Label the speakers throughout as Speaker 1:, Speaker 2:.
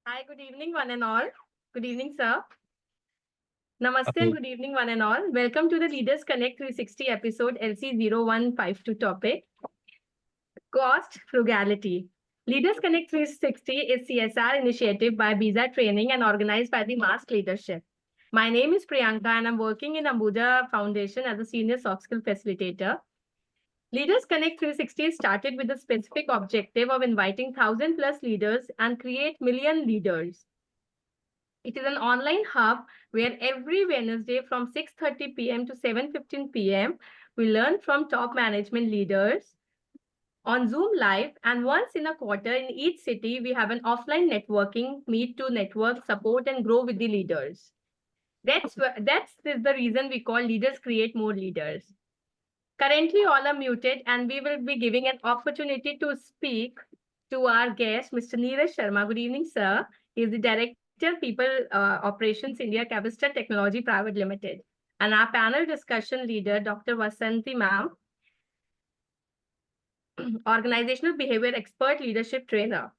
Speaker 1: Hi, good evening, one and all. Good evening, sir. Namaste and
Speaker 2: Hello.
Speaker 1: good evening, one and all. Welcome to the Leaders Connect 360 episode LC0152 topic Cost Frugality. Leaders Connect 360 is CSR initiative by Visa Training and organized by the Mask Leadership. My name is Priyanka and I'm working in Ambuja Foundation as a senior soft skill facilitator. Leaders Connect 360 started with the specific objective of inviting 1,000 plus leaders and create million leaders. It is an online hub where every Wednesday from 6:30 p.m. to 7:15 p.m. we learn from top management leaders on Zoom Live, and once in a quarter in each city we have an offline networking meet to network, support and grow with the leaders. That's the reason we call leaders create more leaders. Currently all are muted and we will be giving an opportunity to speak to our guest, Mr. Neeraj Sharma. Good evening, sir. He is the Director, People Operations India, Cavista Technology Pvt Ltd. And our panel discussion leader, Dr. Vasanthi ma'am, Organizational Behavior Expert Leadership Trainer.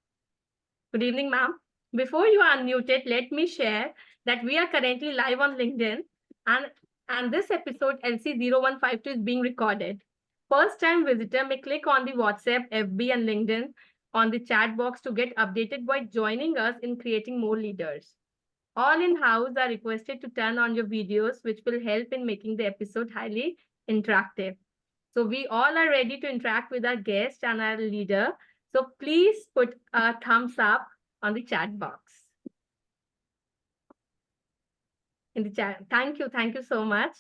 Speaker 1: Good evening, ma'am. Before you are unmuted, let me share that we are currently live on LinkedIn and this episode LC0152 is being recorded. First time visitor may click on the WhatsApp, FB and LinkedIn on the chat box to get updated by joining us in creating more leaders. All in-house are requested to turn on your videos, which will help in making the episode highly interactive. So we all are ready to interact with our guest and our leader. So please put a thumbs up on the chat box. In the chat. Thank you so much.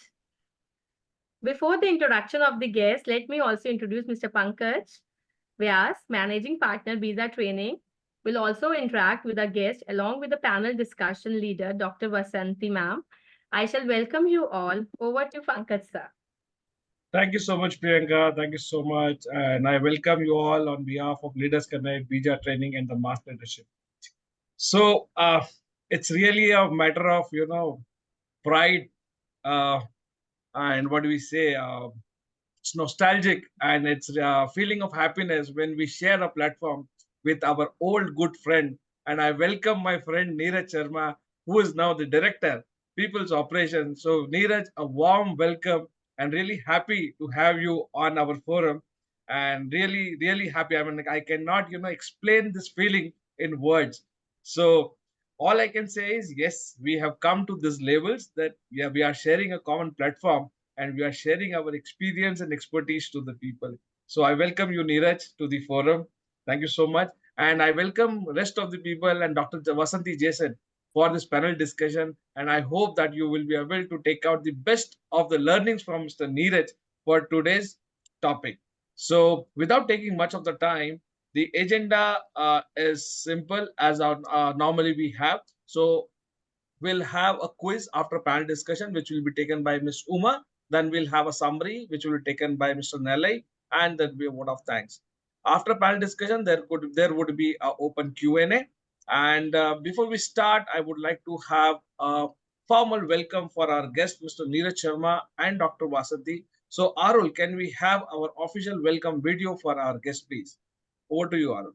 Speaker 1: Before the introduction of the guest, let me also introduce Mr. Pankaj Vyas, Managing Partner, Visa Training, will also interact with our guest along with the panel discussion leader, Dr. Vasanthi ma'am. I shall welcome you all. Over to Pankaj sir.
Speaker 2: Thank you so much, Priyanka. Thank you so much. And I welcome you all on behalf of Leaders Connect, Bija Training, and the Master Leadership. So it's really a matter of, pride and what do we say? It's nostalgic and it's a feeling of happiness when we share a platform with our old good friend. And I welcome my friend Neeraj Sharma, who is now the director, People's Operations. So Neeraj, a warm welcome and really happy to have you on our forum. And really, really happy. I mean, I cannot, explain this feeling in words. So all I can say is, yes, we have come to these levels that we are sharing a common platform and we are sharing our experience and expertise to the people. So I welcome you, Neeraj, to the forum. Thank you so much. And I welcome rest of the people and Dr. Vasanthi Jason for this panel discussion. And I hope that you will be able to take out the best of the learnings from Mr. Neeraj for today's topic. So without taking much of the time, the agenda is simple as normally we have. So we'll have a quiz after panel discussion, which will be taken by Ms. Uma. Then we'll have a summary, which will be taken by Mr. Nelly, and there'll be a vote of thanks. After panel discussion, there would be an open Q&A. And before we start, I would like to have a formal welcome for our guest, Mr. Neeraj Sharma and Dr. Vasanthi. So, Arul, can we have our official welcome video for our guest, please? Over to you, Arul.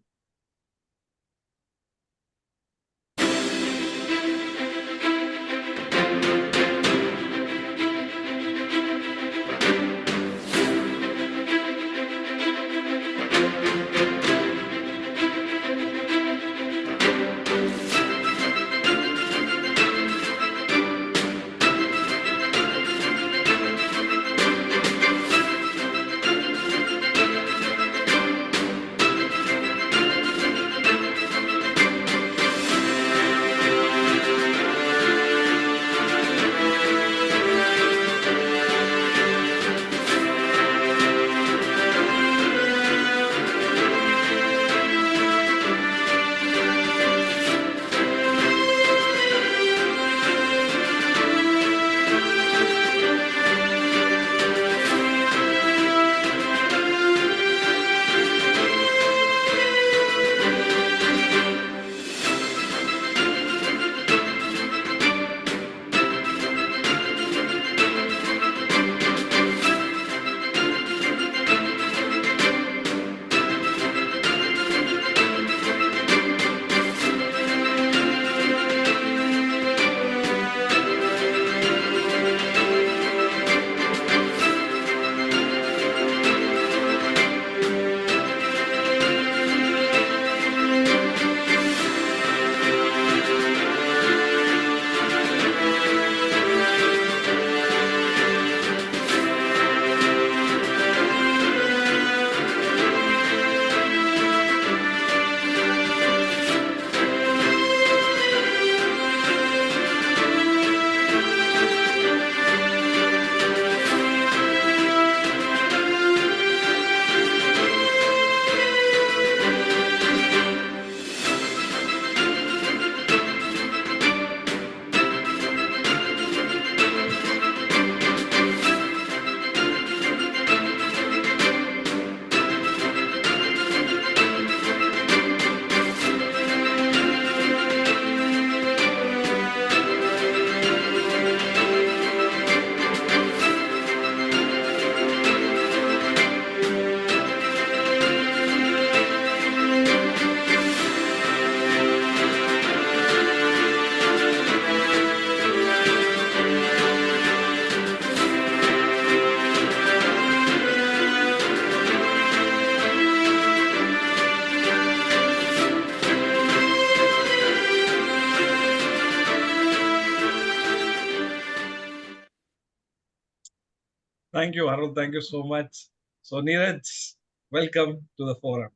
Speaker 2: Thank you, Harold. Thank you so much. So, Neeraj, welcome to the forum.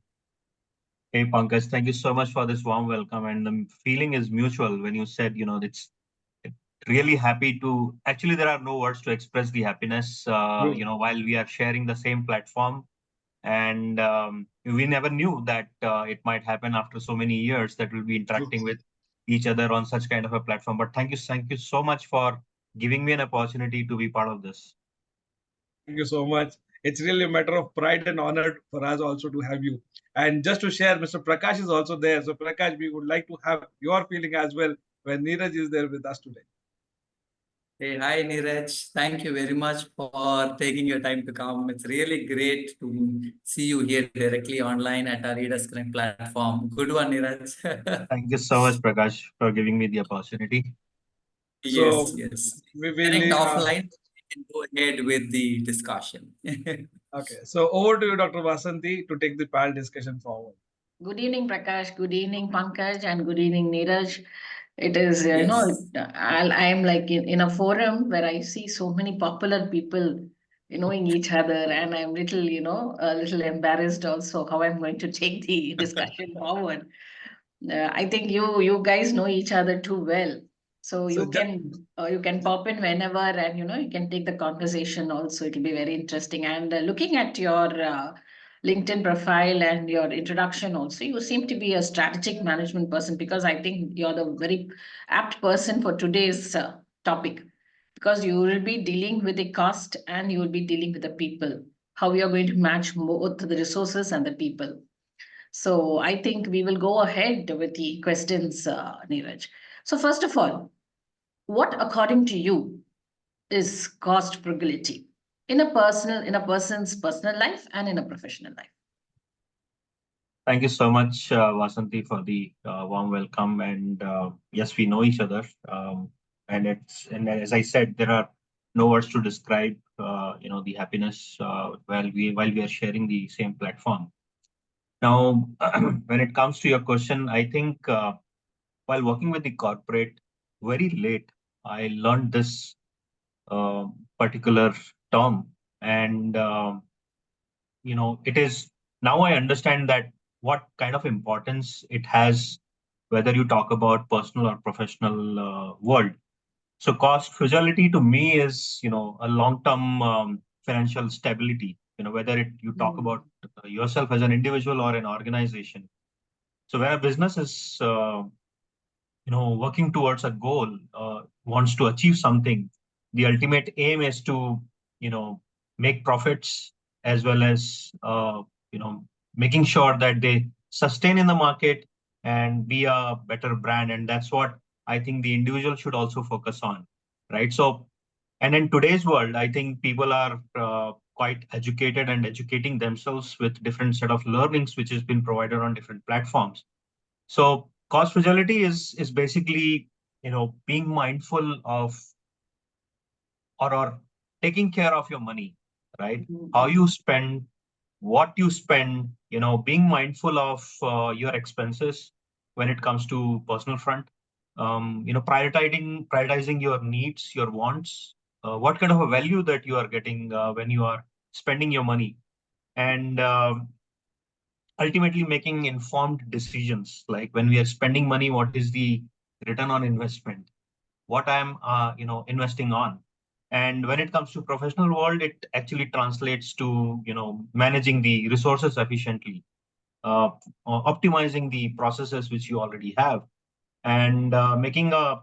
Speaker 3: Hey Pankaj, thank you so much for this warm welcome. And the feeling is mutual when you said, it's really happy to. Actually, there are no words to express the happiness.
Speaker 2: True.
Speaker 3: While we are sharing the same platform, and we never knew that it might happen after so many years that we'll be
Speaker 2: True.
Speaker 3: interacting with each other on such kind of a platform. But thank you so much for giving me an opportunity to be part of this.
Speaker 2: Thank you so much. It's really a matter of pride and honor for us also to have you. And just to share, Mr. Prakash is also there. So, Prakash, we would like to have your feeling as well when Neeraj is there with us today.
Speaker 4: Hey, hi Neeraj. Thank you very much for taking your time to come. It's really great to see you here directly online at our Leaders Connect platform. Good one, Neeraj.
Speaker 3: Thank you so much, Prakash, for giving me the opportunity.
Speaker 4: Yes,
Speaker 2: So,
Speaker 4: yes.
Speaker 2: we will
Speaker 4: Connect
Speaker 2: need.
Speaker 4: offline. We can go ahead with the discussion.
Speaker 2: Okay. So, over to you, Dr. Vasanthi, to take the panel discussion forward.
Speaker 5: Good evening, Prakash. Good evening, Pankaj, and good evening, Neeraj. It is,
Speaker 4: Yes.
Speaker 5: I'm like in a forum where I see so many popular people, knowing each other, and I'm little, a little embarrassed also how I'm going to take the discussion forward. I think you guys know each other too well, so
Speaker 2: So,
Speaker 5: you can pop in whenever, and you can take the conversation also. It'll be very interesting. And looking at your LinkedIn profile and your introduction also, you seem to be a strategic management person, because I think you're the very apt person for today's topic, because you will be dealing with the cost and you will be dealing with the people, how we are going to match both the resources and the people. So I think we will go ahead with the questions, Neeraj. So first of all, what according to you is cost frugality in a person's personal life and in a professional life?
Speaker 3: Thank you so much, Vasanthi, for the warm welcome. And yes, we know each other. And as I said, there are no words to describe, the happiness while we are sharing the same platform. Now, when it comes to your question, I think while working with the corporate, very late, I learned this uh, particular term, and it is now I understand that what kind of importance it has, whether you talk about personal or professional world. So cost fragility to me is, a long-term financial stability, whether you talk about yourself as an individual or an organization. So when a business is working towards a goal, wants to achieve something, the ultimate aim is to you know make profits, as well as making sure that they sustain in the market and be a better brand. And that's what I think the individual should also focus on, right? So, and in today's world, I think people are quite educated and educating themselves with different set of learnings which has been provided on different platforms. So cost fragility is basically, being mindful of, or taking care of your money, right? How you spend, what you spend, being mindful of your expenses when it comes to personal front. Prioritizing your needs, your wants, what kind of a value that you are getting when you are spending your money, and ultimately making informed decisions, like when we are spending money, what is the return on investment, what I'm investing on. And when it comes to professional world, it actually translates to managing the resources efficiently, uh, optimizing the processes which you already have, and making a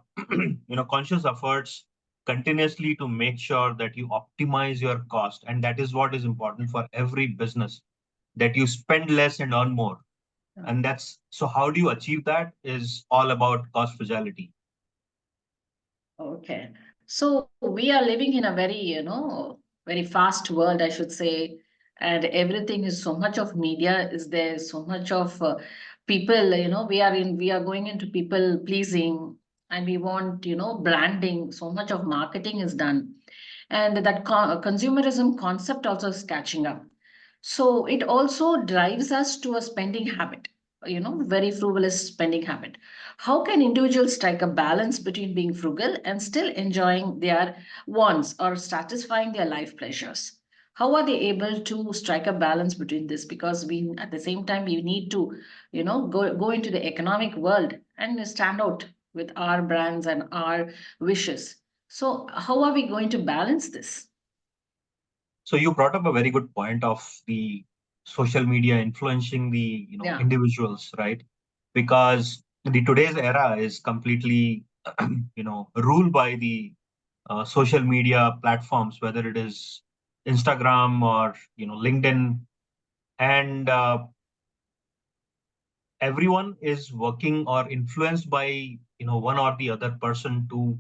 Speaker 3: conscious efforts continuously to make sure that you optimize your cost. And that is what is important for every business, that you spend less and earn more. And that's so how do you achieve that is all about cost fragility.
Speaker 5: Okay. So we are living in a very, very fast world, I should say, and everything is so much of media is there, so much of people, we are going into people pleasing, and we want, branding, so much of marketing is done. And that consumerism concept also is catching up. So it also drives us to a spending habit. very frugalist spending habit. How can individuals strike a balance between being frugal and still enjoying their wants or satisfying their life pleasures? How are they able to strike a balance between this? Because we, at the same time, we need to, go into the economic world and stand out with our brands and our wishes. So, how are we going to balance this?
Speaker 3: So you brought up a very good point of the social media influencing the
Speaker 5: Yeah.
Speaker 3: individuals, right? Because the today's era is completely ruled by the social media platforms, whether it is Instagram or LinkedIn, and everyone is working or influenced by one or the other person to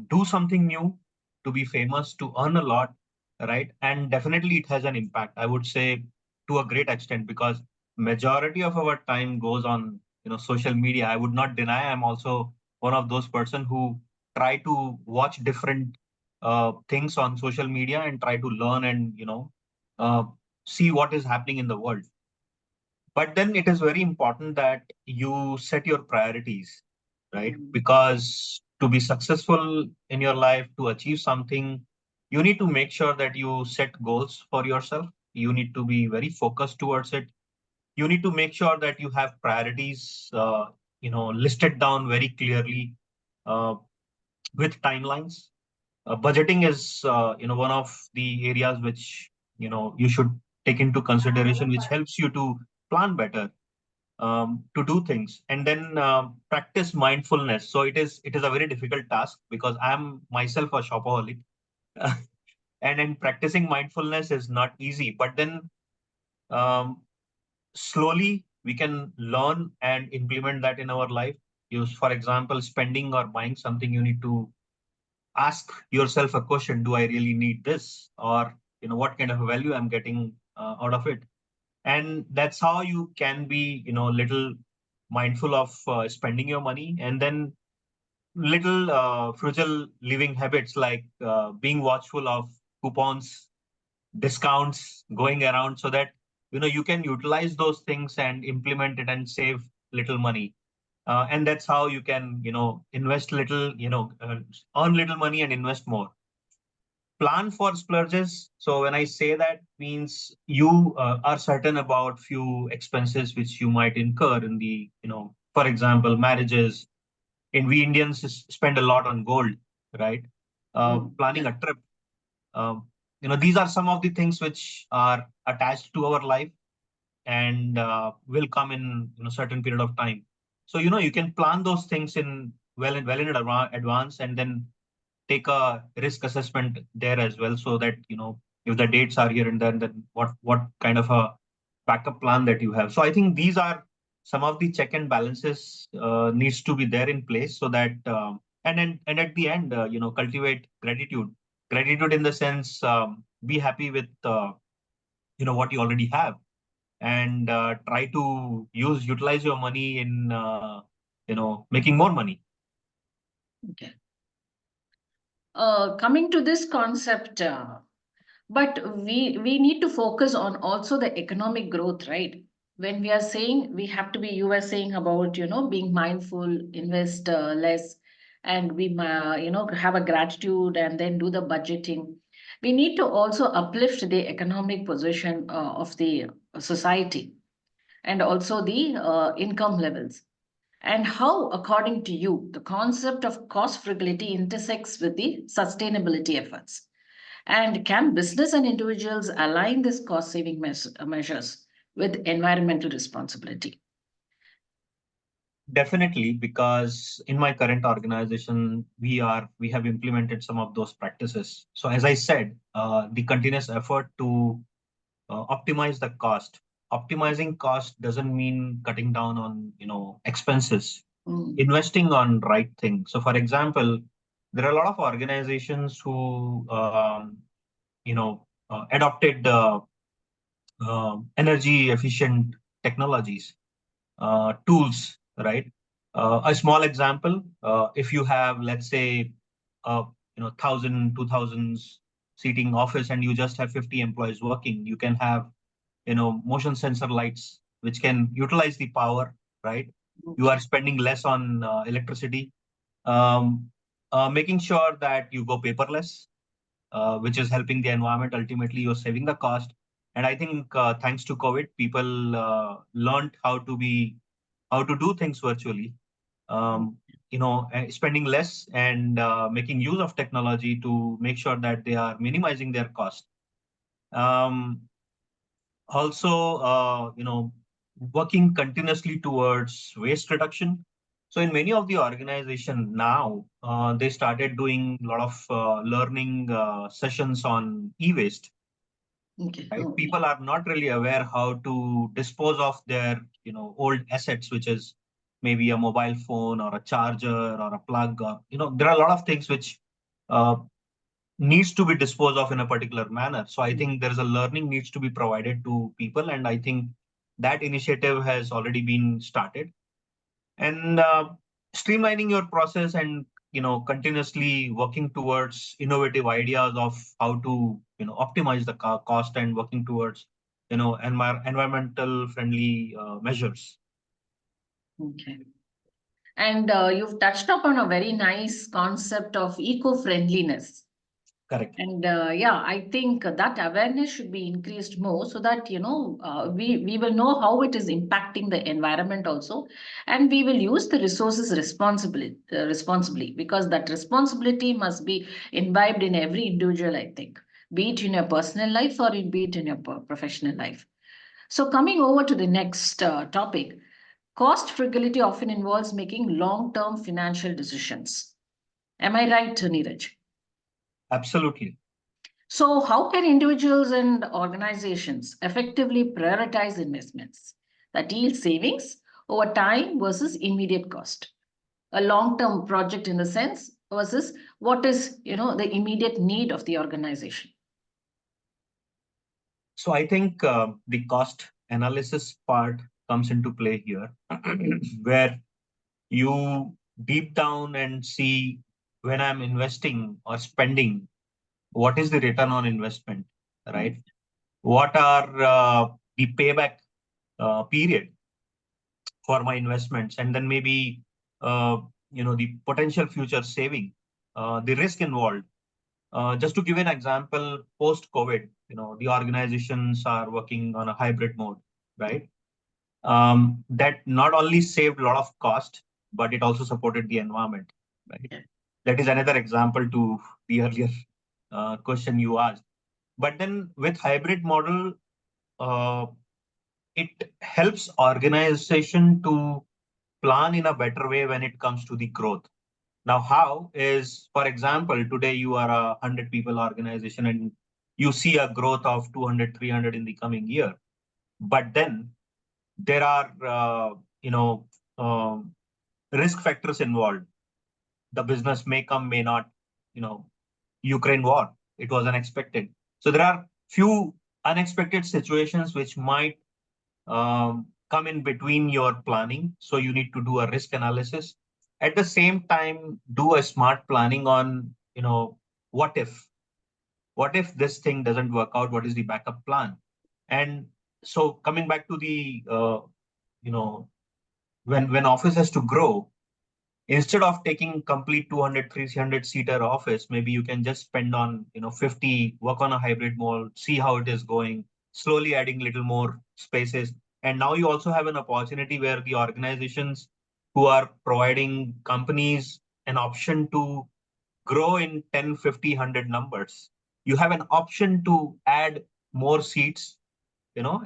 Speaker 3: do something new, to be famous, to earn a lot, right? And definitely it has an impact, I would say, to a great extent, because majority of our time goes on social media. I would not deny I'm also one of those person who try to watch different things on social media and try to learn and uh, see what is happening in the world. But then it is very important that you set your priorities, right? Because to be successful in your life, to achieve something, you need to make sure that you set goals for yourself. You need to be very focused towards it. You need to make sure that you have priorities, listed down very clearly, uh, with timelines. Budgeting is, one of the areas which, you should take into consideration, which helps you to plan better, to do things, and then practice mindfulness. So it is a very difficult task because I'm myself a shopaholic, and then practicing mindfulness is not easy. But then um, slowly we can learn and implement that in our life. Use, for example, spending or buying something, you need to ask yourself a question: Do I really need this, or what kind of a value I'm getting out of it? And that's how you can be little mindful of spending your money, and then little frugal living habits, like being watchful of coupons, discounts going around, so that you can utilize those things and implement it and save little money. And that's how you can invest little, earn little money and invest more. Plan for splurges. So when I say that, means you are certain about few expenses which you might incur in the, for example, marriages. And we Indians spend a lot on gold, right? Planning a trip. These are some of the things which are attached to our life and will come in certain period of time. So you can plan those things in well in advance, and then take a risk assessment there as well, so that if the dates are here and then what kind of a backup plan that you have. So I think these are some of the check and balances needs to be there in place, so that and at the end, cultivate gratitude in the sense, be happy with what you already have, and try to utilize your money in making more money.
Speaker 5: Okay. Coming to this concept, but we need to focus on also the economic growth, right? When we are saying we have to be, you were saying about being mindful, invest less, and we have a gratitude and then do the budgeting. We need to also uplift the economic position of the society and also the income levels. And how, according to you, the concept of cost frugality intersects with the sustainability efforts? And can business and individuals align these cost saving measures with environmental responsibility?
Speaker 3: Definitely, because in my current organization, we have implemented some of those practices. So as I said, the continuous effort to optimize the cost. Optimizing cost doesn't mean cutting down on expenses. Investing on right thing. So for example, there are a lot of organizations who adopted energy efficient technologies, tools, right? A small example: if you have, let's say, 1,000, 2,000 seating office, and you just have 50 employees working, you can have motion sensor lights which can utilize the power, right? You are spending less on electricity. Um, Making sure that you go paperless, which is helping the environment. Ultimately, you're saving the cost. And I think thanks to COVID, people learned how to do things virtually. Spending less and making use of technology to make sure that they are minimizing their cost. Um, Also, working continuously towards waste reduction. So in many of the organization now, they started doing a lot of learning sessions on e-waste.
Speaker 5: Okay.
Speaker 3: Right?
Speaker 5: Okay.
Speaker 3: People are not really aware how to dispose of their, old assets, which is maybe a mobile phone or a charger or a plug, or, there are a lot of things which uh, needs to be disposed of in a particular manner. So I think there is a learning needs to be provided to people, and I think that initiative has already been started. And streamlining your process and continuously working towards innovative ideas of how to optimize the cost and working towards environmental friendly measures.
Speaker 5: Okay. And you've touched upon a very nice concept of eco-friendliness.
Speaker 3: Correct.
Speaker 5: And yeah, I think that awareness should be increased more so that, we will know how it is impacting the environment also. And we will use the resources responsibly, because that responsibility must be imbibed in every individual, I think, be it in your personal life or be it in your professional life. So coming over to the next topic, cost frugality often involves making long-term financial decisions. Am I right, Neeraj?
Speaker 3: Absolutely.
Speaker 5: So, how can individuals and organizations effectively prioritize investments that yield savings over time versus immediate cost? A long-term project in the sense versus what is, the immediate need of the organization.
Speaker 3: So I think the cost analysis part comes into play here, where you deep down and see when I'm investing or spending, what is the return on investment, right? What are the payback period for my investments, and then maybe the potential future saving, the risk involved. Just to give an example, post-COVID, the organizations are working on a hybrid mode, right? That not only saved a lot of cost, but it also supported the environment, right? That is another example to the earlier question you asked. But then with hybrid model, uh, it helps organization to plan in a better way when it comes to the growth. Now, how is, for example, today you are a 100 people organization and you see a growth of 200, 300 in the coming year. But then there are, risk factors involved. The business may come, may not, Ukraine war, it was unexpected. So there are few unexpected situations which might come in between your planning. So you need to do a risk analysis. At the same time, do a smart planning on, what if this thing doesn't work out? What is the backup plan? And so coming back to the, when office has to grow, instead of taking complete 200, 300 seater office, maybe you can just spend on, 50, work on a hybrid mode, see how it is going, slowly adding little more spaces. And now you also have an opportunity where the organizations who are providing companies an option to grow in 10, 50, 100 numbers. You have an option to add more seats,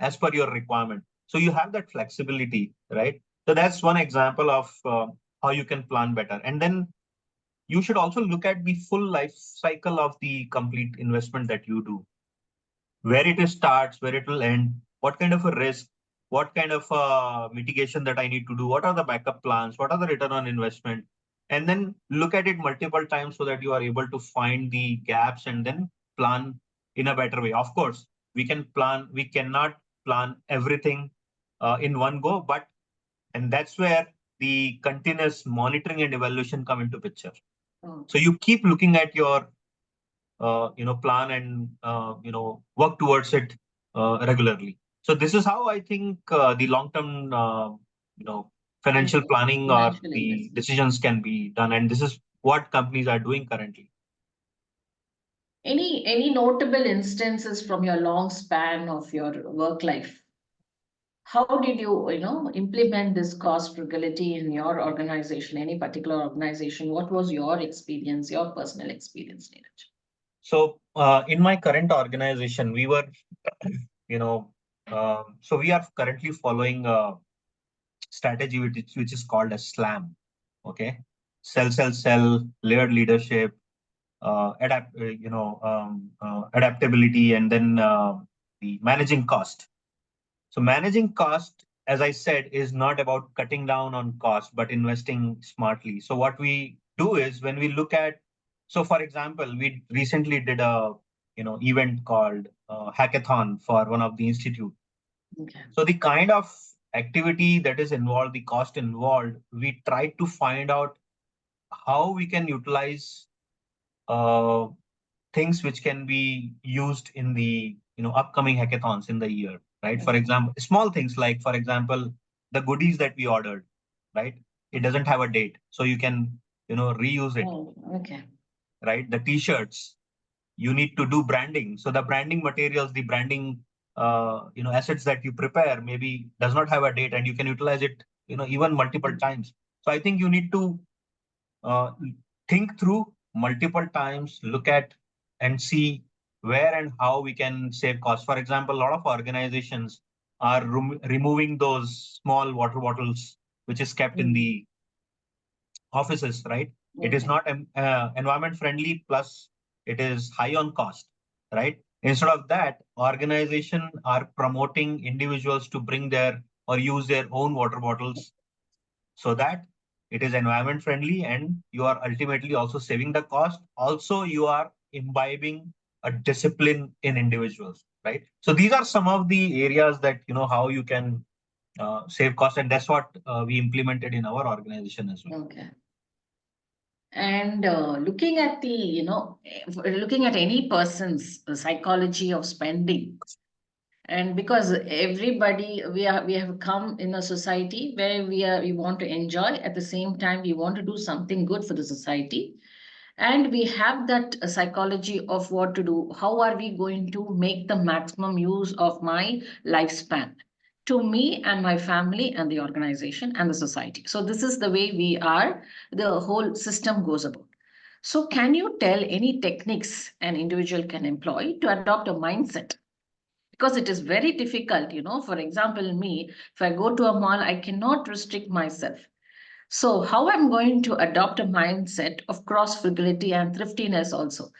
Speaker 3: as per your requirement. So you have that flexibility, right? So that's one example of how you can plan better. And then you should also look at the full life cycle of the complete investment that you do, where it starts, where it will end, what kind of a risk, what kind of mitigation that I need to do, what are the backup plans, what are the return on investment, and then look at it multiple times so that you are able to find the gaps and then plan in a better way. Of course, we cannot plan everything in one go, and that's where the continuous monitoring and evaluation come into picture. So you keep looking at your plan and work towards it regularly. So this is how I think the long-term, financial planning or
Speaker 5: Financial
Speaker 3: the
Speaker 5: investment.
Speaker 3: decisions can be done, and this is what companies are doing currently.
Speaker 5: Any notable instances from your long span of your work life? How did you, implement this cost frugality in your organization, any particular organization? What was your experience, your personal experience, Neeraj?
Speaker 3: So in my current organization, we were, so we are currently following a strategy which is called a SLAM. Okay, sell, layered leadership, adaptability, and then the managing cost. So managing cost, as I said, is not about cutting down on cost, but investing smartly. So what we do is when we look at, so for example, we recently did a event called hackathon for one of the institute.
Speaker 5: Okay.
Speaker 3: So the kind of activity that is involved, the cost involved, we try to find out how we can utilize uh, things which can be used in the upcoming hackathons in the year, right? For example, small things like, for example, the goodies that we ordered, right? It doesn't have a date, so you can reuse it.
Speaker 5: Oh, okay.
Speaker 3: Right? The t-shirts, you need to do branding, so the branding materials, the branding assets that you prepare maybe does not have a date, and you can utilize it even multiple times. So I think you need to uh, think through multiple times, look at and see where and how we can save costs. For example, a lot of organizations are removing those small water bottles which is kept in the offices, right? It is
Speaker 5: Okay.
Speaker 3: not environment friendly, plus it is high on cost, right? Instead of that, organization are promoting individuals to bring their or use their own water bottles, so that it is environment friendly, and you are ultimately also saving the cost. Also, you are imbibing a discipline in individuals, right? So these are some of the areas that how you can save cost, and that's what we implemented in our organization as well.
Speaker 5: Okay. And looking at looking at any person's psychology of spending, and because everybody we have come in a society where we want to enjoy, at the same time we want to do something good for the society, and we have that psychology of what to do. How are we going to make the maximum use of my lifespan to me and my family and the organization and the society? So this is the way the whole system goes about. So can you tell any techniques an individual can employ to adopt a mindset? Because it is very difficult, for example, me, if I go to a mall, I cannot restrict myself. So, how I'm going to adopt a mindset of cross frugality and thriftiness also?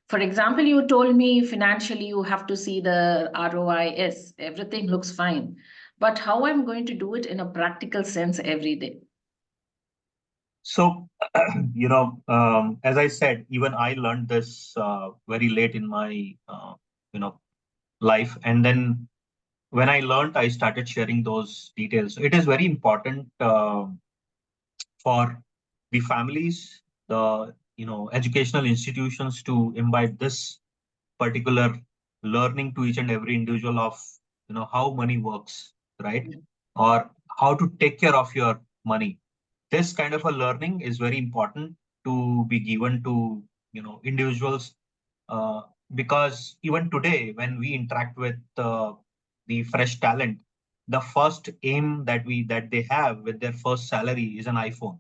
Speaker 5: For example, you told me financially you have to see the ROI. Yes, everything looks fine. But how I'm going to do it in a practical sense every day?
Speaker 3: So, as I said, even I learned this very late in my, life. And then when I learned, I started sharing those details. It is very important for the families, the educational institutions to imbibe this particular learning to each and every individual of how money works, right? Or how to take care of your money. This kind of a learning is very important to be given to individuals, uh, because even today when we interact with the fresh talent, the first aim that they have with their first salary is an iPhone.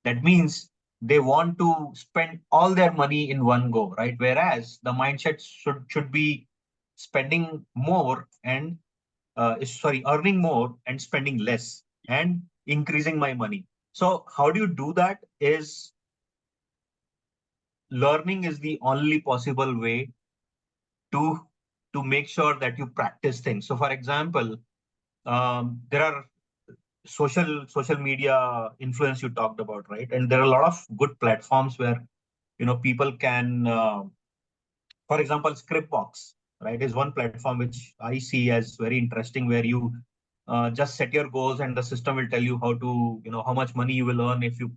Speaker 3: That means they want to spend all their money in one go, right? Whereas the mindset should be spending more and earning more and spending less and increasing my money. So how do you do that? Is learning is the only possible way to make sure that you practice things. So for example, there are social media influence you talked about, right? And there are a lot of good platforms where people can for example, Scriptbox, right, is one platform which I see as very interesting, where you just set your goals and the system will tell you how to, how much money you will earn if you,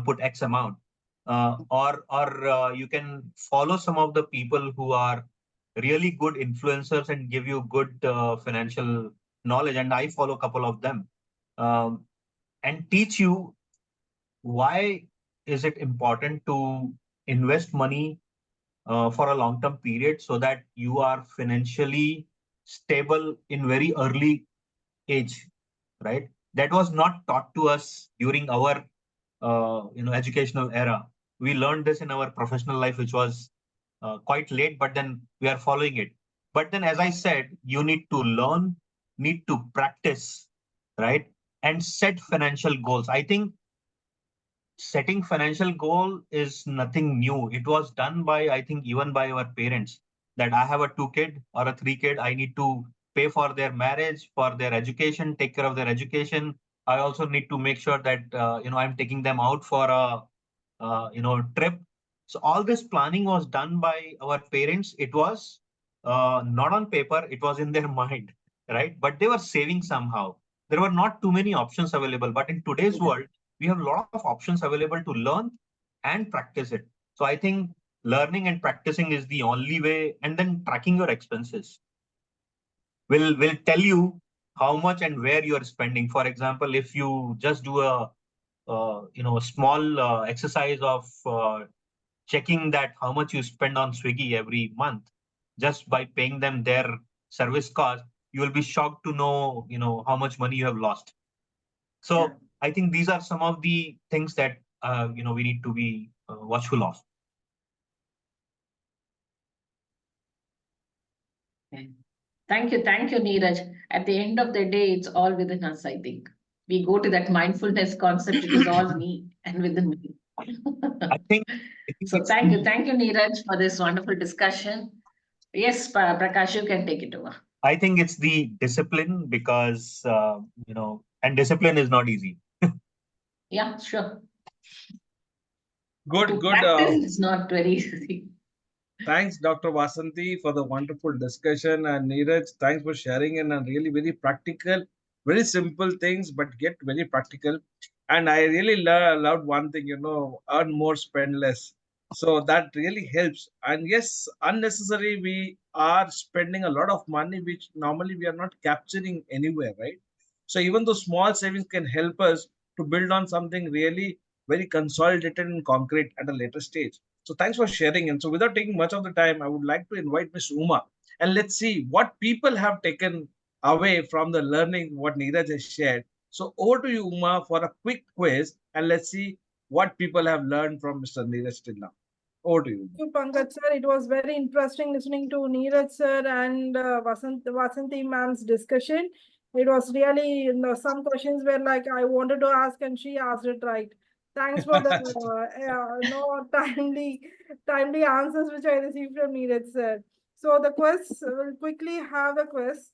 Speaker 3: put X amount. Or you can follow some of the people who are really good influencers and give you good financial knowledge. And I follow a couple of them, and teach you why is it important to invest money for a long-term period so that you are financially stable in very early age, right? That was not taught to us during our educational era. We learned this in our professional life, which was quite late, but then we are following it. But then, as I said, you need to learn, need to practice, right? And set financial goals. I think setting financial goal is nothing new. It was done by, I think, even by our parents, that I have a 2 kid or a 3 kid. I need to pay for their marriage, for their education, take care of their education. I also need to make sure that, I'm taking them out for a, trip. So all this planning was done by our parents. It was not on paper. It was in their mind, right? But they were saving somehow. There were not too many options available. But in today's world, we have a lot of options available to learn and practice it. So I think learning and practicing is the only way, and then tracking your expenses will tell you how much and where you are spending. For example, if you just do a small exercise of checking that how much you spend on Swiggy every month, just by paying them their service cost, you will be shocked to know, how much money you have lost. So
Speaker 5: Yeah.
Speaker 3: I think these are some of the things that we need to be watchful of.
Speaker 5: Okay. Thank you, Neeraj. At the end of the day, it's all within us, I think. We go to that mindfulness concept, it is all me and within me.
Speaker 3: I think
Speaker 5: So
Speaker 3: it's the,
Speaker 5: thank you, Neeraj, for this wonderful discussion. Yes, Prakash, you can take it over.
Speaker 3: I think it's the discipline, because and discipline is not easy.
Speaker 5: Yeah, sure.
Speaker 2: Good,
Speaker 5: To
Speaker 2: good.
Speaker 5: practice is not very easy.
Speaker 2: Thanks, Dr. Vasanthi, for the wonderful discussion. And Neeraj, thanks for sharing and really very practical, very simple things, but get very practical. And I really loved one thing, earn more, spend less. So that really helps. And yes, unnecessary, we are spending a lot of money, which normally we are not capturing anywhere, right? So even though small savings can help us to build on something really very consolidated and concrete at a later stage. So thanks for sharing. And so without taking much of the time, I would like to invite Ms. Uma, and let's see what people have taken away from the learning what Neeraj has shared. So over to you, Uma, for a quick quiz, and let's see what people have learned from Mr. Neeraj till now. Over to you.
Speaker 6: Thank you, Pankaj sir. It was very interesting listening to Neeraj sir and Vasanthi ma'am's discussion. It was really, some questions were like I wanted to ask and she asked it right. Thanks for the timely answers which I received from Neeraj sir. So the quiz, we'll quickly have the quiz.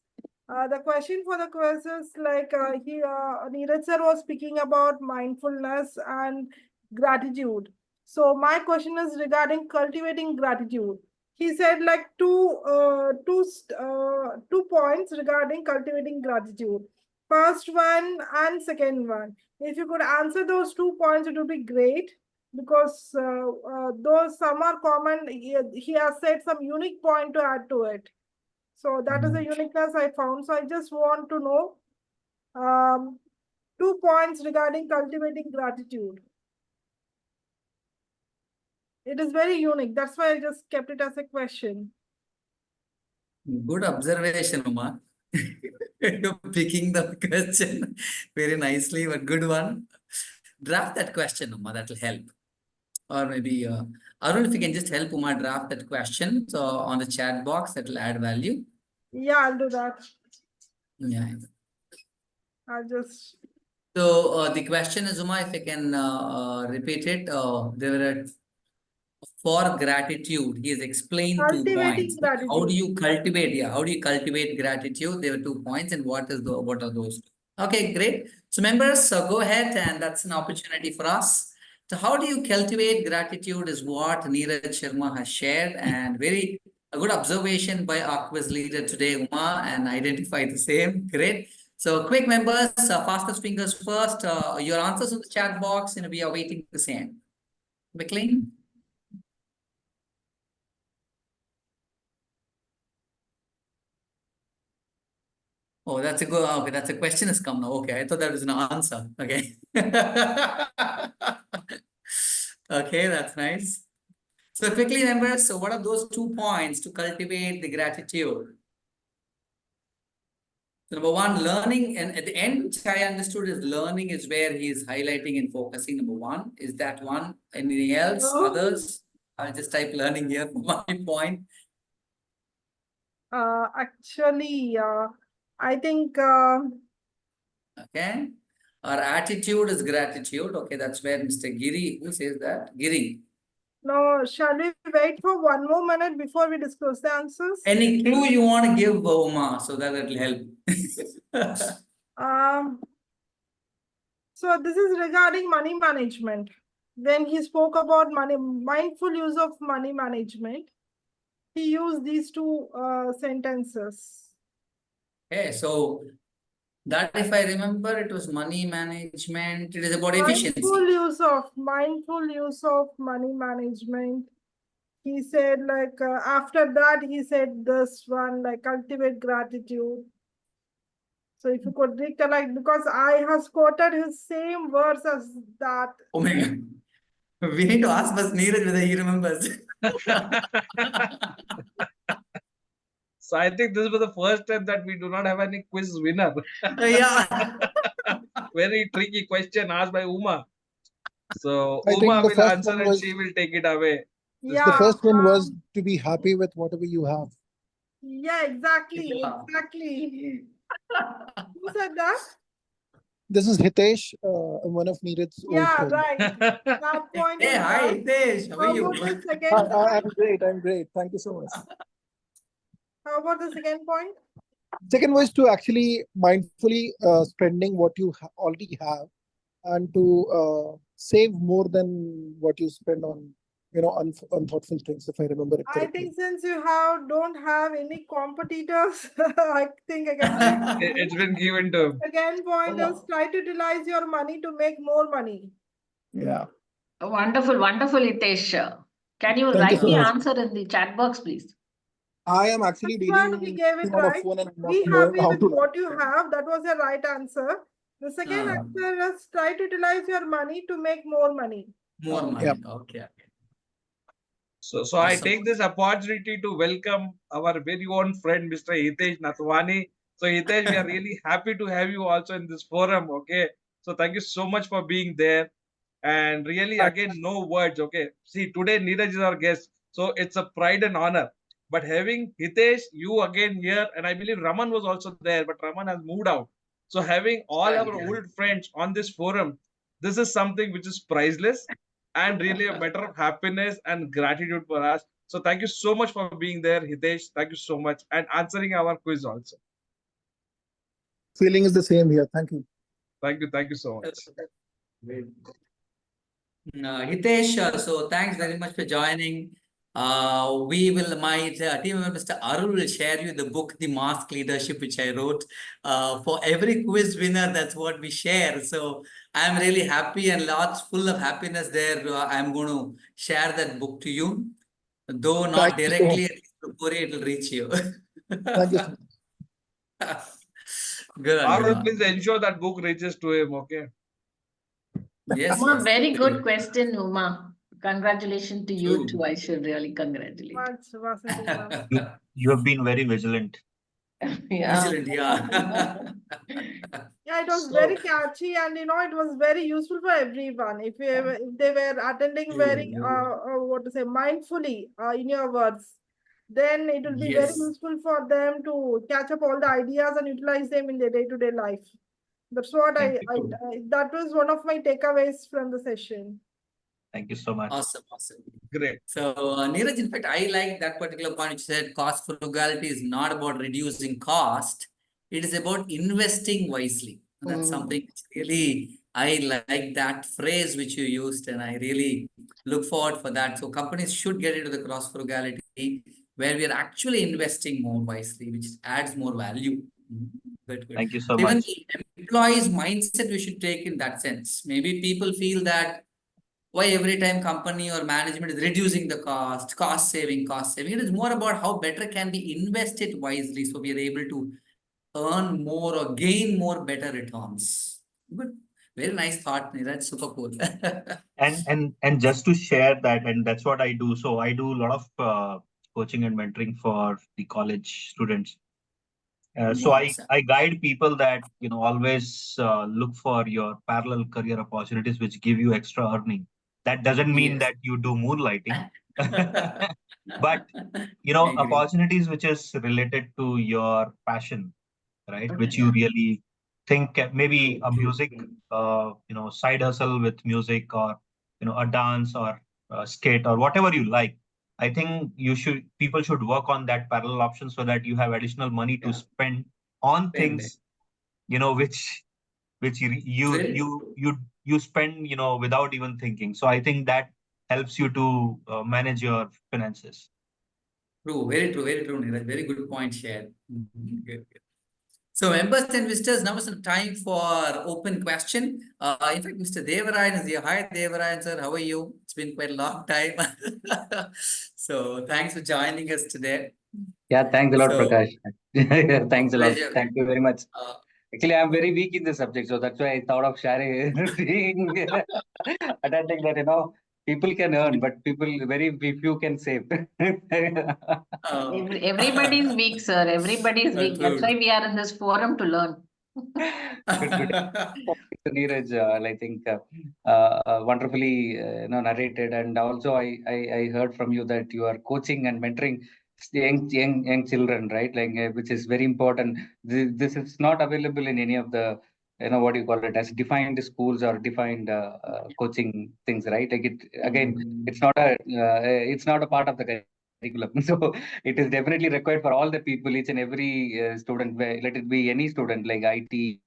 Speaker 6: The question for the quiz is like Neeraj sir was speaking about mindfulness and gratitude. So my question is regarding cultivating gratitude. He said like two points regarding cultivating gratitude. First one and second one. If you could answer those 2 points, it would be great because those some are common. He has said some unique point to add to it. So that is the uniqueness I found. So I just want to know 2 points regarding cultivating gratitude. It is very unique. That's why I just kept it as a question.
Speaker 4: Good observation, Uma. You're picking the question very nicely, but good one. Draft that question, Uma, that will help. Or maybe, Arun, if you can just help Uma draft that question so on the chat box, that will add value.
Speaker 6: Yeah, I'll do that.
Speaker 4: Yeah.
Speaker 6: I'll just.
Speaker 4: So the question is, Uma, if I can repeat it, there were for gratitude, he has explained 2 points.
Speaker 6: Cultivating
Speaker 4: How do
Speaker 6: gratitude.
Speaker 4: you cultivate? Yeah, how do you cultivate gratitude? There were 2 points, and what are those? Okay, great. So members, go ahead, and that's an opportunity for us. So how do you cultivate gratitude is what Neeraj Sharma has shared, and very a good observation by our quiz leader today, Uma, and identify the same. Great. So quick members, fastest fingers first. Your answers in the chat box, we are waiting the same. Quickly. Oh, that's a good. Okay, that's a question has come now. Okay, I thought that was an answer. Okay. Okay, that's nice. So quickly, members. So, what are those 2 points to cultivate the gratitude? So number one, learning, and at the end, which I understood is learning is where he is highlighting and focusing. Number one, is that one? Anything else?
Speaker 6: No.
Speaker 4: Others? I'll just type learning here for my point.
Speaker 6: Actually, I think
Speaker 4: Okay. Our attitude is gratitude. Okay, that's where Mr. Giri, who says that? Giri.
Speaker 6: no. Shall we wait for 1 more minute before we disclose the answers?
Speaker 4: Any clue you want to give, Uma, so that it'll help?
Speaker 6: So this is regarding money management. When he spoke about mindful use of money management, he used these two sentences.
Speaker 4: Okay, so that if I remember, it was money management. It is about efficiency.
Speaker 6: Mindful use of money management. He said like after that he said this one like cultivate gratitude. So if you could recollect, because I have quoted his same words as that.
Speaker 4: Oh my God. We need to ask first Neeraj whether he remembers.
Speaker 2: So I think this was the first time that we do not have any quiz winner.
Speaker 4: Yeah.
Speaker 2: Very tricky question asked by Uma. So
Speaker 7: I think
Speaker 2: Uma
Speaker 7: the
Speaker 2: will
Speaker 7: first
Speaker 2: answer
Speaker 7: one
Speaker 2: and
Speaker 7: was
Speaker 2: she will take it away.
Speaker 6: Yeah.
Speaker 7: the first one was to be happy with whatever you have.
Speaker 6: Yeah, exactly.
Speaker 4: Yeah.
Speaker 6: Exactly. Who said that?
Speaker 7: This is Hitesh, one of Neeraj's old
Speaker 6: Yeah,
Speaker 7: friends.
Speaker 6: right. That point
Speaker 4: Hey,
Speaker 6: is
Speaker 4: hi,
Speaker 6: right.
Speaker 4: Hitesh. How are
Speaker 6: How
Speaker 4: you?
Speaker 6: about the
Speaker 7: Hi,
Speaker 6: second point?
Speaker 7: I'm great. I'm great. Thank you so much.
Speaker 6: How about the second point?
Speaker 7: Second was to actually mindfully spending what you already have, and to save more than what you spend on, unthoughtful things. If I remember it
Speaker 6: I
Speaker 7: correctly.
Speaker 6: think since you don't have any competitors, I think again.
Speaker 2: It's been given to him.
Speaker 6: Second point is try to utilize your money to make more money.
Speaker 7: Yeah.
Speaker 5: Wonderful, wonderful, Hitesh. Can you
Speaker 7: Thank you
Speaker 5: write
Speaker 7: so
Speaker 5: the
Speaker 7: much.
Speaker 5: answer in the chat box, please?
Speaker 7: I am actually
Speaker 6: First one, he
Speaker 7: dealing
Speaker 6: gave it
Speaker 7: on a
Speaker 6: right.
Speaker 7: phone and I'm not
Speaker 6: Be
Speaker 7: knowing
Speaker 6: happy
Speaker 7: how
Speaker 6: with
Speaker 7: to.
Speaker 6: what you have. That was the right answer. The second
Speaker 4: Ah.
Speaker 6: answer is try to utilize your money to make more money.
Speaker 4: More money.
Speaker 7: Yep.
Speaker 4: Okay.
Speaker 2: So I
Speaker 4: Awesome.
Speaker 2: take this opportunity to welcome our very own friend, Mr. Hitesh Nathwani. So Hitesh, we are really happy to have you also in this forum. Okay. So thank you so much for being there. And really, again, no words. Okay. See, today Neeraj is our guest. So it's a pride and honor. But having Hitesh, you again here, and I believe Raman was also there, but Raman has moved out. So having all our old friends on this forum, this is something which is priceless and really a matter of happiness and gratitude for us. So thank you so much for being there, Hitesh. Thank you so much and answering our quiz also.
Speaker 7: Feeling is the same here. Thank you.
Speaker 2: Thank you so much.
Speaker 4: Hitesh, so thanks very much for joining. My team member, Mr. Arul, will share you the book, The Mask Leadership, which I wrote. For every quiz winner, that's what we share. So I'm really happy and lots full of happiness there. I'm going to share that book to you. Though not
Speaker 7: Thank you so much.
Speaker 4: directly, it will reach you.
Speaker 7: Thank you so much.
Speaker 4: Good.
Speaker 2: Arul, please ensure that book reaches to him, okay?
Speaker 4: Yes.
Speaker 5: Uma,
Speaker 4: yes.
Speaker 5: very good question, Uma. Congratulations to you
Speaker 4: True.
Speaker 5: too. I should really congratulate.
Speaker 6: Much, Vasanthi.
Speaker 3: You have been very vigilant.
Speaker 5: Yeah.
Speaker 4: Vigilant, yeah.
Speaker 6: Yeah, it was
Speaker 2: So-
Speaker 6: very catchy, and it was very useful for everyone. If they were attending very what to say mindfully in your words, then it will be very
Speaker 4: Yes.
Speaker 6: useful for them to catch up all the ideas and utilize them in their day-to-day life. That's what
Speaker 3: Thank
Speaker 6: I that was one of my takeaways from the session.
Speaker 3: Thank you so much.
Speaker 4: Awesome.
Speaker 2: Great.
Speaker 4: So, Neeraj, in fact, I like that particular point. You said cost frugality is not about reducing cost. It is about investing wisely. And that's something which really, I like that phrase which you used, and I really look forward for that. So companies should get into the cost frugality where we are actually investing more wisely, which adds more value. Good.
Speaker 3: Thank you so
Speaker 4: Even
Speaker 3: much.
Speaker 4: the employees' mindset we should take in that sense. Maybe people feel that why every time company or management is reducing the cost saving. It is more about how better can we invest it wisely so we are able to earn more or gain more better returns. Good. Very nice thought, Neeraj. Super cool.
Speaker 3: And just to share that, and that's what I do. So I do a lot of coaching and mentoring for the college students. So
Speaker 4: Awesome.
Speaker 3: I guide people that always look for your parallel career opportunities which give you extra earning. That doesn't mean
Speaker 4: Yes.
Speaker 3: that you do moonlighting, but
Speaker 4: Agree.
Speaker 3: opportunities which is related to your passion, right? Which you
Speaker 4: Yeah.
Speaker 3: really think maybe
Speaker 4: True,
Speaker 3: a
Speaker 4: true,
Speaker 3: music,
Speaker 4: true.
Speaker 3: side hustle with music, or a dance or skate or whatever you like. I think people should work on that parallel option so that you have additional money to
Speaker 4: Yeah.
Speaker 3: spend on
Speaker 4: Spend it.
Speaker 3: things, which you
Speaker 4: Very
Speaker 3: you
Speaker 4: true.
Speaker 3: you you spend, without even thinking. So I think that helps you to manage your finances.
Speaker 4: True. Very true, Neeraj. Very good point shared. Good, good. So, members and visitors, now is the time for open question. In fact, Mr. Devarayan is here. Hi, Devarayan, sir. How are you? It's been quite a long time. So, thanks for joining us today.
Speaker 8: Yeah, thanks a lot,
Speaker 4: So,
Speaker 8: Prakash.
Speaker 4: a
Speaker 8: Thanks a lot.
Speaker 4: pleasure.
Speaker 8: Thank you very much.
Speaker 4: Uh,
Speaker 8: Actually, I'm very weak in this subject, so that's why I thought of sharing, attending that, people can earn, but very few can save.
Speaker 4: uh,
Speaker 5: Everybody's weak, sir. Everybody's weak. That's
Speaker 4: true.
Speaker 5: why we are in this forum to learn.
Speaker 8: Good. Neeraj, I think wonderfully narrated, and also I heard from you that you are coaching and mentoring young children, right? Which is very important. This is not available in any of the what you call it as defined schools or defined coaching things, right? Like it again, it's not a part of the curriculum. So it is definitely required for all the people, each and every student, let it be any student like IT,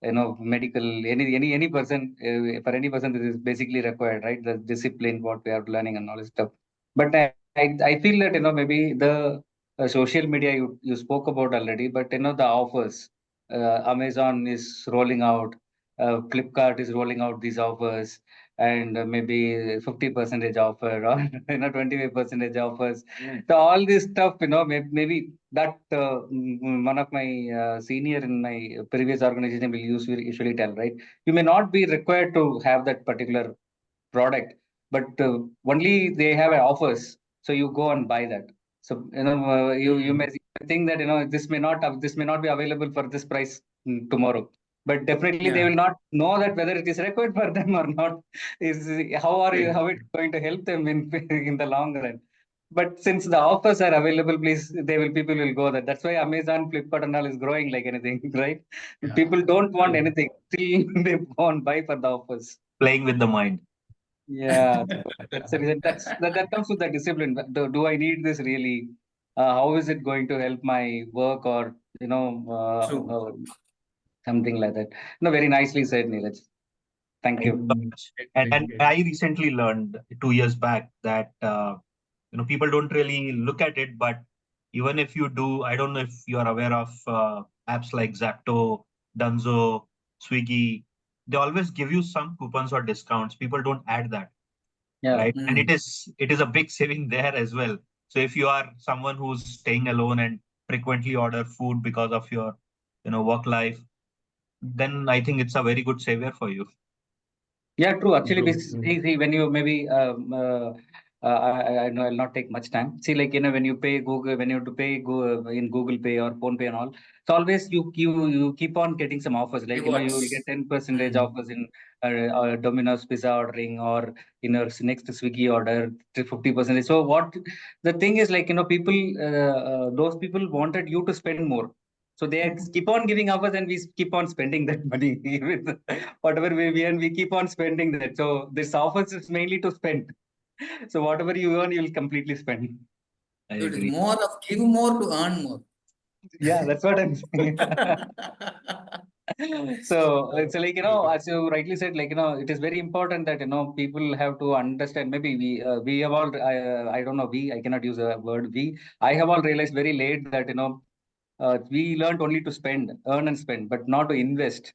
Speaker 8: medical, any person, for any person this is basically required, right? The discipline what we are learning and all this stuff. But I feel that maybe the social media you spoke about already, but the offers, Amazon is rolling out, Flipkart is rolling out these offers, and maybe 50% offer, or 25% offers. So all this stuff, maybe that one of my senior in my previous organization will usually tell, right? You may not be required to have that particular product, but only they have offers, so you go and buy that. So you may think that this may not be available for this price tomorrow, but definitely they
Speaker 4: Yeah.
Speaker 8: will not know that whether it is required for them or not. Is
Speaker 4: Great.
Speaker 8: how it's going to help them in in the long run. But since the offers are available, please, people will go there. That's why Amazon, Flipkart and all is growing like anything, right?
Speaker 4: Yeah.
Speaker 8: People don't want
Speaker 4: True.
Speaker 8: anything, still they go and buy for the offers.
Speaker 3: Playing with the mind.
Speaker 8: Yeah, that's the reason. That comes with the discipline. Do I need this really? How is it going to help my work, or
Speaker 4: True.
Speaker 8: something like that? No, very nicely said, Neeraj. Thank
Speaker 3: Thank you
Speaker 8: you.
Speaker 3: so much. And
Speaker 4: Great.
Speaker 3: I recently learned 2 years back that people don't really look at it, but even if you do, I don't know if you are aware of apps like Zapto, Dunzo, Swiggy. They always give you some coupons or discounts. People don't add that,
Speaker 8: Yeah.
Speaker 3: right? And
Speaker 4: Mm.
Speaker 3: it is a big saving there as well. So if you are someone who's staying alone and frequently order food because of your work life, then I think it's a very good savior for you.
Speaker 8: Yeah, true. Actually,
Speaker 4: True.
Speaker 8: see, when you maybe I know I'll not take much time. See, when you pay Google, when you have to pay in Google Pay or Phone Pay and all, so always you keep on getting some offers. You will get
Speaker 4: Rewards.
Speaker 8: 10%
Speaker 4: Mm.
Speaker 8: offers in Domino's pizza ordering, or in your next Swiggy order, 50%. So what the thing is, people, those people wanted you to spend more. So they keep on giving offers, and we keep on spending that money. With whatever we earn, we keep on spending that. So this offers is mainly to spend. So whatever you earn, you'll completely spend.
Speaker 3: I
Speaker 4: So it is
Speaker 3: agree.
Speaker 4: more of give more to earn more.
Speaker 8: Yeah, that's what I'm saying. So it's as you rightly said, it is very important that people have to understand. Maybe we have all, I don't know, I cannot use a word we. I have all realized very late that we learned only to spend, earn and spend, but not to invest.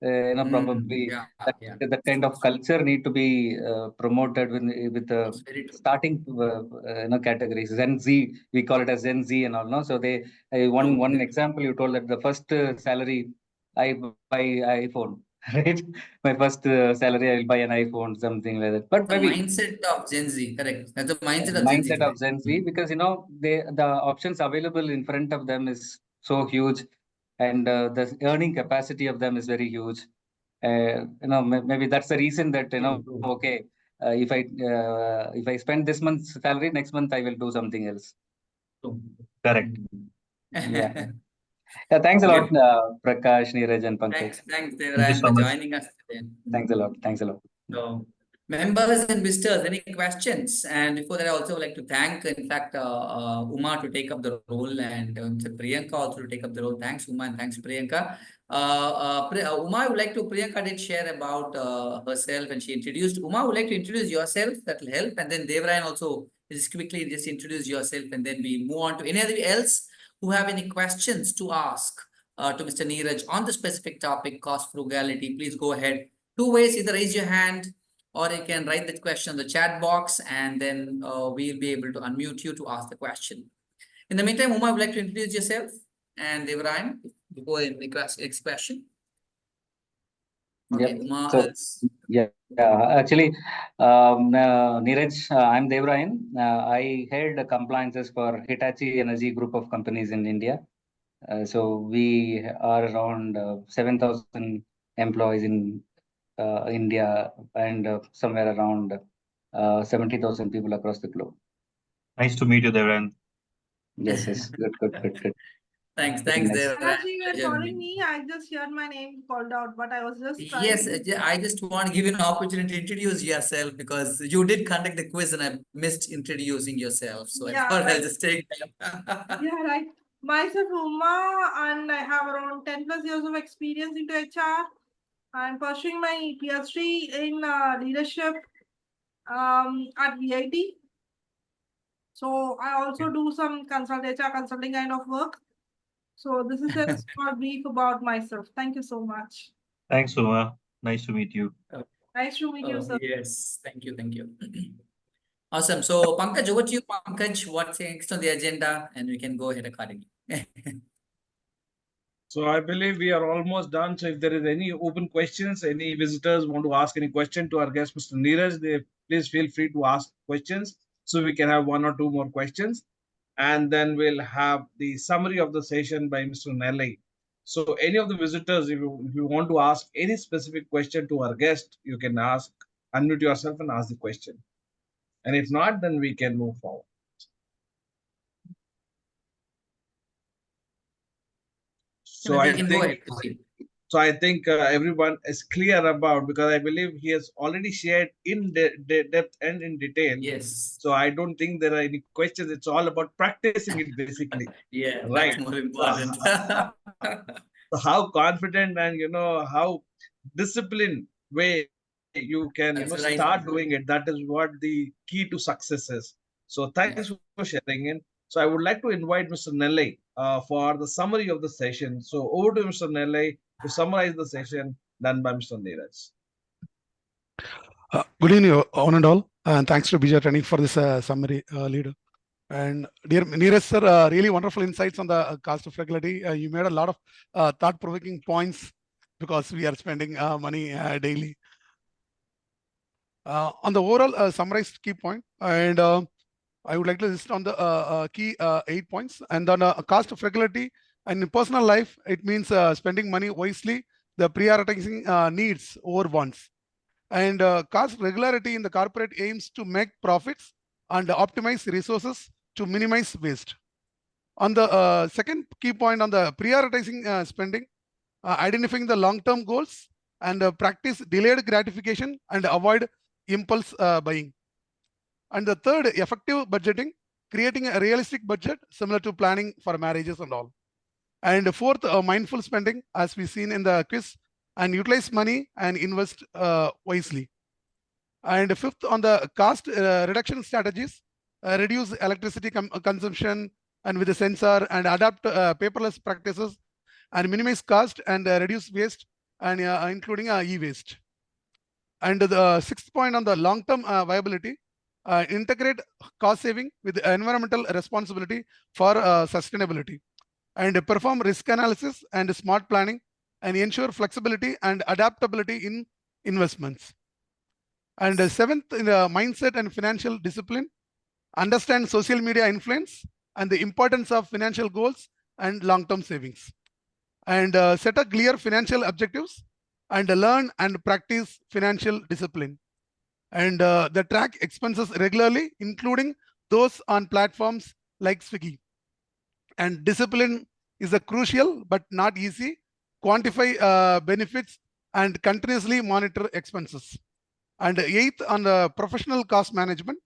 Speaker 8: probably
Speaker 4: Yeah, yeah.
Speaker 8: that kind of culture need to be promoted with
Speaker 4: It's very true.
Speaker 8: starting categories. Gen Z, we call it as Gen Z and all. No, so they one example you told that the first salary I buy iPhone, right? My first salary I will buy an iPhone, something like that. But
Speaker 4: The
Speaker 8: maybe
Speaker 4: mindset of Gen Z, correct? That's the mindset of Gen Z.
Speaker 8: mindset of Gen Z, because the options available in front of them is so huge, and the earning capacity of them is very huge. Maybe that's the reason that okay, if I spend this month's salary, next month I will do something else.
Speaker 3: Correct.
Speaker 8: Yeah. Yeah, thanks a lot, Prakash, Neeraj, and Pankaj.
Speaker 4: Thanks,
Speaker 3: Thank you
Speaker 4: Devran,
Speaker 3: so
Speaker 4: for
Speaker 3: much.
Speaker 4: joining us today.
Speaker 8: Thanks a lot. Thanks a lot.
Speaker 4: So, members and visitors, any questions? And before that, I also would like to thank, in fact, Uma to take up the role, and Priyanka also to take up the role. Thanks, Uma, and thanks, Priyanka. Uma, I would like to, Priyanka did share about herself, and she introduced. Uma, would like to introduce yourself, that will help. And then Devran also just quickly just introduce yourself, and then we move on to anybody else who have any questions to ask to Mr. Neeraj on the specific topic, cost frugality. Please go ahead. Two ways, either raise your hand or you can write the question in the chat box, and then we'll be able to unmute you to ask the question. In the meantime, Uma, would like to introduce yourself, and Devran, before the next question. Okay,
Speaker 8: Yep.
Speaker 4: Uma
Speaker 8: So,
Speaker 4: is...
Speaker 8: yeah. Actually, Neeraj, I'm Devrayan. I head compliances for Hitachi Energy Group of companies in India. So we are around 7,000 employees in India, and somewhere around 70,000 people across the globe.
Speaker 3: Nice to meet you, Devran.
Speaker 8: Yes, yes. Good.
Speaker 4: Thanks,
Speaker 8: Very nice.
Speaker 4: Devran.
Speaker 6: As you were calling me, I just heard my name called out, but I was just trying.
Speaker 4: Yes, I just want to give you an opportunity to introduce yourself, because you did conduct the quiz and I missed introducing yourself. So I thought I'll just take that.
Speaker 6: Yeah, right. Myself, Uma, and I have around 10 plus years of experience into HR. I'm pursuing my PhD in leadership at VIT. So I also do some HR consulting kind of work. So this is a small brief about myself. Thank you so much.
Speaker 3: Thanks, Uma. Nice to meet you.
Speaker 6: Nice to meet you, sir.
Speaker 4: Yes, thank you. Awesome. So Pankaj, over to you, Pankaj. What's next on the agenda? And we can go ahead accordingly.
Speaker 2: So I believe we are almost done. So if there is any open questions, any visitors want to ask any question to our guest, Mr. Neeraj, they please feel free to ask questions. So we can have one or two more questions. And then we'll have the summary of the session by Mr. Nelly. So any of the visitors, if you want to ask any specific question to our guest, you can unmute yourself and ask the question. And if not, then we can move forward. So I think everyone is clear about, because I believe he has already shared in depth and in detail.
Speaker 4: Yes.
Speaker 2: So I don't think there are any questions. It's all about practicing it basically.
Speaker 4: Yeah,
Speaker 2: right.
Speaker 4: That's more important.
Speaker 2: So how confident and how disciplined way you can start doing it. That is what the key to success is. So thanks for sharing in. So I would like to invite Mr. Nelly for the summary of the session. So over to Mr. Nelly to summarize the session done by Mr. Neeraj.
Speaker 7: Good evening, one and all, and thanks to Pvt Training for this summary, leader. And dear Neeraj sir, really wonderful insights on the cost of frugality. You made a lot of thought-provoking points, because we are spending money daily. On the overall summarized key point, and I would like to list on the key 8 points. And on cost of frugality, and in personal life, it means spending money wisely, the prioritizing needs over wants. And cost regularity in the corporate aims to make profits and optimize resources to minimize waste. On the second key point on the prioritizing spending, identifying the long-term goals and practice delayed gratification and avoid impulse buying. And the third, effective budgeting, creating a realistic budget similar to planning for marriages and all. And fourth, mindful spending, as we've seen in the quiz, and utilize money and invest wisely. And fifth, on the cost reduction strategies, reduce electricity consumption and with a sensor, and adapt paperless practices, and minimize cost and reduce waste,
Speaker 9: and including e-waste. And the sixth point on the long-term viability, integrate cost saving with environmental responsibility for sustainability, and perform risk analysis and smart planning, and ensure flexibility and adaptability in investments. And seventh, in the mindset and financial discipline, understand social media influence and the importance of financial goals and long-term savings. And set a clear financial objectives and learn and practice financial discipline. And the track expenses regularly, including those on platforms like Swiggy. And discipline is a crucial but not easy. Quantify benefits and continuously monitor expenses. And eighth, on the professional cost management,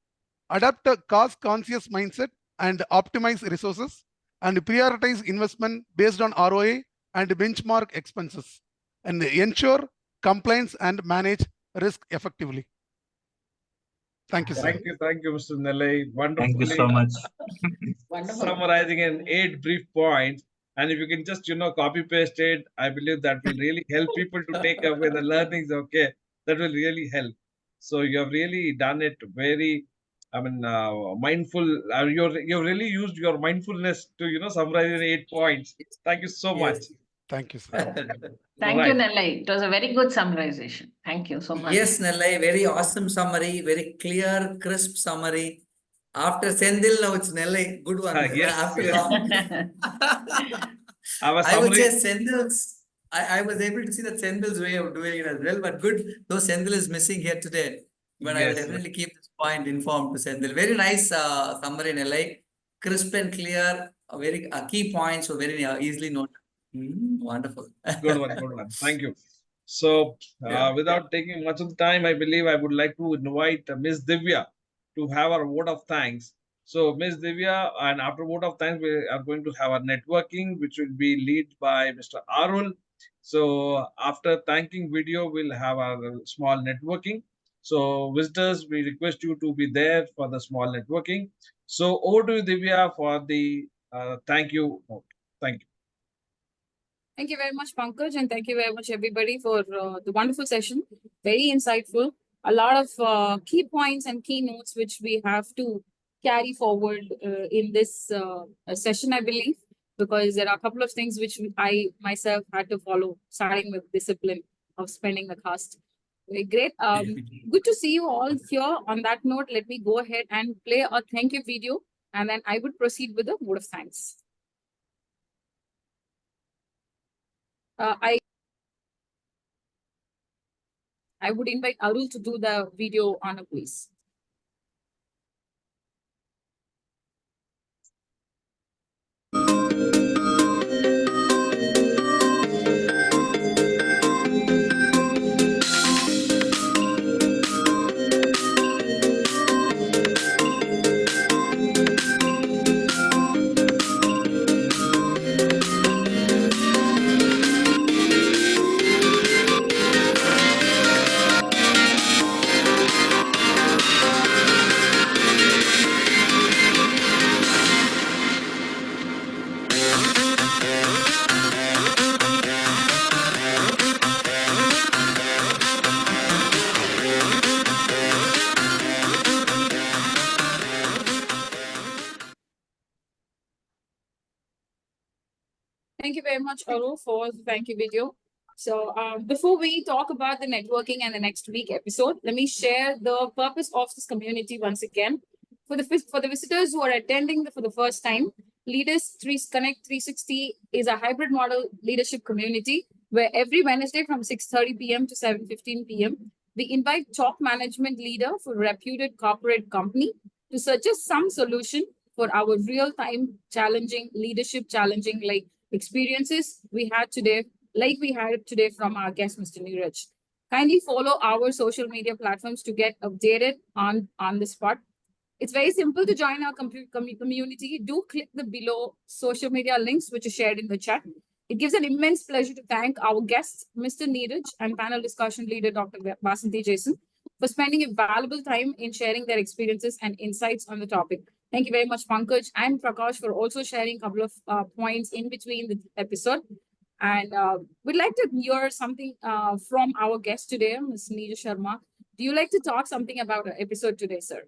Speaker 9: adapt a cost-conscious mindset and optimize resources and prioritize investment based on ROI and benchmark expenses, and ensure compliance and manage risk effectively. Thank you, sir.
Speaker 2: Thank you, Mr. Nellai. Wonderfully.
Speaker 3: Thank you so much.
Speaker 5: Wonderful.
Speaker 2: Summarizing in 8 brief points. And if you can just, copy paste it, I believe that will really help people to take away the learnings. Okay, that will really help. So you have really done it very, mindful. You've really used your mindfulness to, summarize in 8 points. Thank you so much.
Speaker 9: Thank you, sir.
Speaker 5: Thank you,
Speaker 2: Right.
Speaker 5: Nellai. It was a very good summarization. Thank you so much.
Speaker 4: Yes, Nellai, very awesome summary, very clear, crisp summary. After Sendil, now it's Nellai. Good one.
Speaker 2: Yes,
Speaker 4: After
Speaker 2: yes.
Speaker 4: long.
Speaker 2: Our
Speaker 4: I would
Speaker 2: summary.
Speaker 4: say Sendil's. I was able to see that Sendil's way of doing it as well, but good. Though Sendil is missing here today, but I will
Speaker 2: Yes,
Speaker 4: definitely keep this point informed to Sendil. Very nice summary, Nellai. Crisp and clear. Very key points, so very easily noted. Wonderful.
Speaker 2: Good one. Thank you. So,
Speaker 4: Yeah.
Speaker 2: without taking much of the time, I believe I would like to invite Ms. Divya to have our vote of thanks. So, Ms. Divya, and after vote of thanks, we are going to have a networking, which will be led by Mr. Arul. So, after thanking video, we'll have a small networking. So, visitors, we request you to be there for the small networking. So, over to you, Divya, for the thank you note. Thank you.
Speaker 10: Thank you very much, Pankaj, and thank you very much, everybody, for the wonderful session. Very insightful. A lot of key points and key notes which we have to carry forward in this session, I believe, because there are a couple of things which I myself had to follow, starting with discipline of spending the cost. Very great. Good to see you all here. On that note, let me go ahead and play a thank you video, and then I would proceed with the vote of thanks. I would invite Arul to do the video honor, please. Thank you very much, Arul, for the thank you video. So before we talk about the networking and the next week episode, let me share the purpose of this community once again. For the visitors who are attending for the first time, Leaders Connect 360 is a hybrid model leadership community where every Wednesday from 6:30 p.m. to 7:15 p.m., we invite top management leader for Reputed Corporate Company to suggest some solution for our real-time challenging leadership like experiences we had today, like we had today from our guest, Mr. Neeraj. Kindly follow our social media platforms to get updated on the spot. It's very simple to join our community. Do click the below social media links, which are shared in the chat. It gives an immense pleasure to thank our guests, Mr. Neeraj and panel discussion leader, Dr. Vasanthi Jason, for spending a valuable time in sharing their experiences and insights on the topic. Thank you very much, Pankaj and Prakash, for also sharing a couple of points in between the episode. And we'd like to hear something from our guest today, Ms. Neeraj Sharma. Do you like to talk something about our episode today, sir?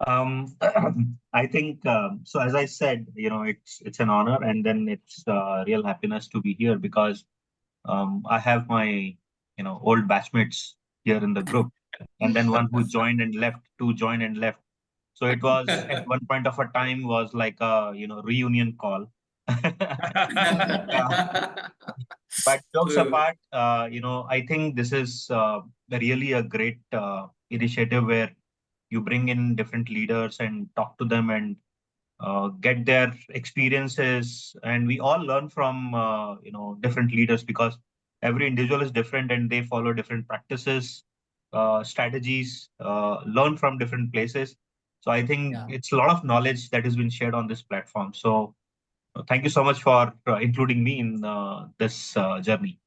Speaker 3: I think so. As I said, it's an honor, and then it's real happiness to be here because I have my old batchmates here in the group, and then one who joined and left, two joined and left. So it was at one point of a time was like a reunion call. But jokes
Speaker 4: True.
Speaker 3: apart, I think this is really a great initiative where you bring in different leaders and talk to them and get their experiences, and we all learn from different leaders because every individual is different and they follow different practices, strategies, learn from different places. So I think
Speaker 4: Yeah.
Speaker 3: it's a lot of knowledge that has been shared on this platform. So thank you so much for including me in this journey.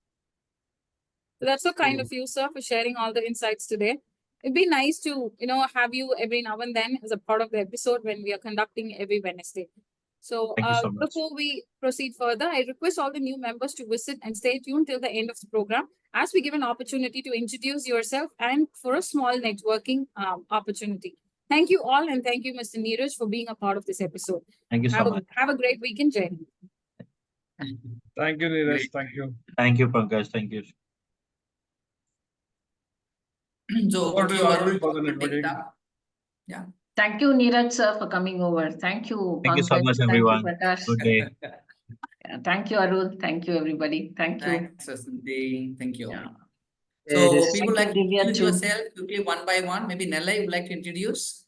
Speaker 10: So that's so kind of you, sir, for sharing all the insights today. It'd be nice to, have you every now and then as a part of the episode when we are conducting every Wednesday. So
Speaker 3: Thank you so much.
Speaker 10: before we proceed further, I request all the new members to visit and stay tuned till the end of the program as we give an opportunity to introduce yourself and for a small networking opportunity. Thank you all, and thank you, Mr. Neeraj, for being a part of this episode.
Speaker 3: Thank you so much.
Speaker 10: Have a great weekend, Jai.
Speaker 2: Thank you, Neeraj.
Speaker 4: Great.
Speaker 2: Thank you.
Speaker 3: Thank you, Pankaj. Thank you.
Speaker 4: So
Speaker 2: Over
Speaker 4: over
Speaker 2: to
Speaker 4: to
Speaker 2: you,
Speaker 4: you,
Speaker 2: Arun,
Speaker 4: Arun,
Speaker 2: for the
Speaker 4: to take
Speaker 2: networking.
Speaker 4: it up. Yeah.
Speaker 5: Thank you, Neeraj sir, for coming over. Thank you,
Speaker 3: Thank you so
Speaker 5: Pankaj.
Speaker 3: much,
Speaker 5: Thank you,
Speaker 3: everyone.
Speaker 5: Prakash.
Speaker 3: Good day.
Speaker 5: Yeah, thank you, Arun. Thank you, everybody. Thank you.
Speaker 4: Thanks, Vasanthi. Thank you.
Speaker 5: Yeah.
Speaker 4: So
Speaker 5: Yes.
Speaker 4: people
Speaker 5: Thank
Speaker 4: like to
Speaker 5: you, Divya,
Speaker 4: introduce
Speaker 5: too.
Speaker 4: yourself quickly one by one. Maybe Nella, you would like to introduce?